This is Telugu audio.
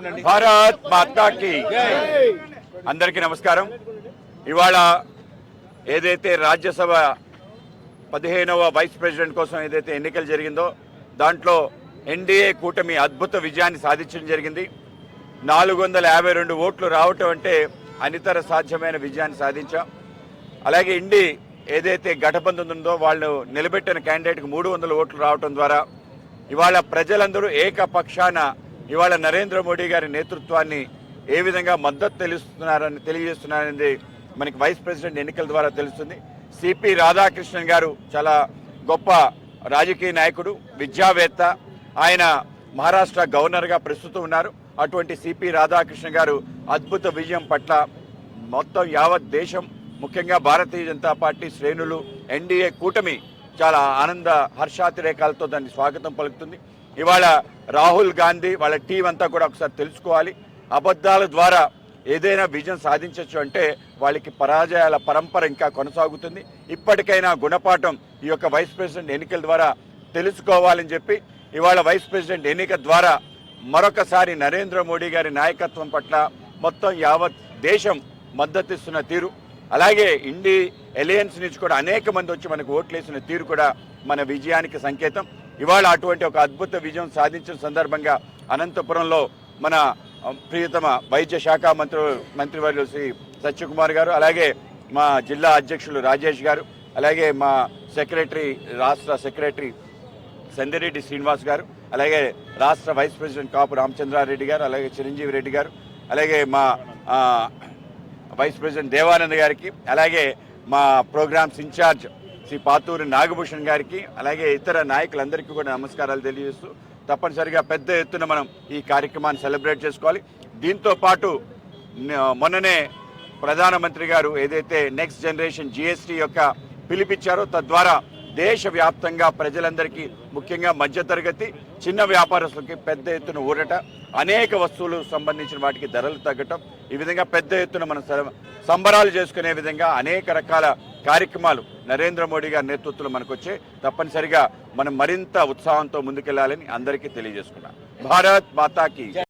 భారత్ మాతా కీ అందరికీ నమస్కారం. ఇవాళ ఏదైతే రాజ్యసభ 15వ వైస్ ప్రెసిడెంట్ కోసం ఏదైతే ఎన్నికలు జరిగిందో దాంట్లో ఎన్డీఏ కూటమి అద్భుత విజయాన్ని సాధించడం జరిగింది. 452 ఓట్లు రావటం అంటే అనితర సాధ్యమైన విజయాన్ని సాధించాం. అలాగే ఇండి ఏదైతే గఠబంధన్ ఉందో వాళ్ళు నిలబెట్టిన క్యాండిడేట్కి 300 ఓట్లు రావటం ద్వారా ఇవాళ ప్రజలందరూ ఏకపక్షాన ఇవాళ నరేంద్ర మోడీ గారి నేతృత్వాన్ని ఏ విధంగా మద్దతు తెలియజేస్తున్నారనేది మనకి వైస్ ప్రెసిడెంట్ ఎన్నికల ద్వారా తెలుస్తుంది. సిపి రాధాకృష్ణన్ గారు చాలా గొప్ప రాజకీయ నాయకుడు, విద్యావేత్త. ఆయన మహారాష్ట్ర గవర్నర్గా ప్రస్తుతం ఉన్నారు. అటువంటి సిపి రాధాకృష్ణన్ గారు అద్భుత విజయం పట్ల మొత్తం యావత్ దేశం, ముఖ్యంగా భారతీయ జనతా పార్టీ శ్రేణులు, ఎన్డీఏ కూటమి చాలా ఆనంద హర్షాతిరేకాలతో దాన్ని స్వాగతం పలుకుతుంది. ఇవాళ రాహుల్ గాంధీ వాళ్ళ టీం అంతా కూడా ఒకసారి తెలుసుకోవాలి. అబద్ధాల ద్వారా ఏదైనా విజయం సాధించవచ్చు అంటే వాళ్ళకి పరాజయాల పరంపర ఇంకా కొనసాగుతుంది. ఇప్పటికైనా గుణపాఠం ఈ యొక్క వైస్ ప్రెసిడెంట్ ఎన్నికల ద్వారా తెలుసుకోవాలని చెప్పి ఇవాళ వైస్ ప్రెసిడెంట్ ఎన్నిక ద్వారా మరొకసారి నరేంద్ర మోడీ గారి నాయకత్వం పట్ల మొత్తం యావత్ దేశం మద్దతిస్తున్న తీరు, అలాగే ఇండి అలయన్స్ నుంచి కూడా అనేక మంది వచ్చి మనకు ఓట్లేసిన తీరు కూడా మన విజయానికి సంకేతం. ఇవాళ అటువంటి ఒక అద్భుత విజయం సాధించిన సందర్భంగా అనంతపురంలో మన ప్రియతమ వైద్య శాఖ మంత్రివర్యులు శ్రీ సత్యకుమార్ గారు, అలాగే మా జిల్లా అధ్యక్షులు రాజేష్ గారు, అలాగే మా రాష్ట్ర సెక్రటరీ సందిరెడ్డి శ్రీనివాస్ గారు, అలాగే రాష్ట్ర వైస్ ప్రెసిడెంట్ కాపు రామచంద్రారెడ్డి గారు, అలాగే చిరంజీవి రెడ్డి గారు, అలాగే మా వైస్ ప్రెసిడెంట్ దేవానంద్ గారికి, అలాగే మా ప్రోగ్రామ్స్ ఇన్ఛార్జ్ శ్రీ పాతూరి నాగభూషణ్ గారికి, అలాగే ఇతర నాయకులందరికీ కూడా నమస్కారాలు తెలియజేస్తూ తప్పనిసరిగా పెద్ద ఎత్తున మనం ఈ కార్యక్రమాన్ని సెలబ్రేట్ చేసుకోవాలి. దీంతో పాటు మొన్ననే ప్రధానమంత్రి గారు ఏదైతే నెక్స్ట్ జనరేషన్ జిఎస్టీ యొక్క పిలిపించారో తద్వారా దేశవ్యాప్తంగా ప్రజలందరికీ, ముఖ్యంగా మధ్యతరగతి చిన్న వ్యాపారస్తులకి పెద్ద ఎత్తున ఊరట, అనేక వస్తువులు సంబంధించిన వాటికి ధరలు తగ్గటం, ఈ విధంగా పెద్ద ఎత్తున మనం సంబరాలు చేసుకునే విధంగా అనేక రకాల కార్యక్రమాలు నరేంద్ర మోడీ గారి నేతృత్వంలో మనకు వచ్చే తప్పనిసరిగా మనం మరింత ఉత్సాహంతో ముందుకెళ్లాలని అందరికీ తెలియజేసుకున్నాం. భారత్ మాతా కీ.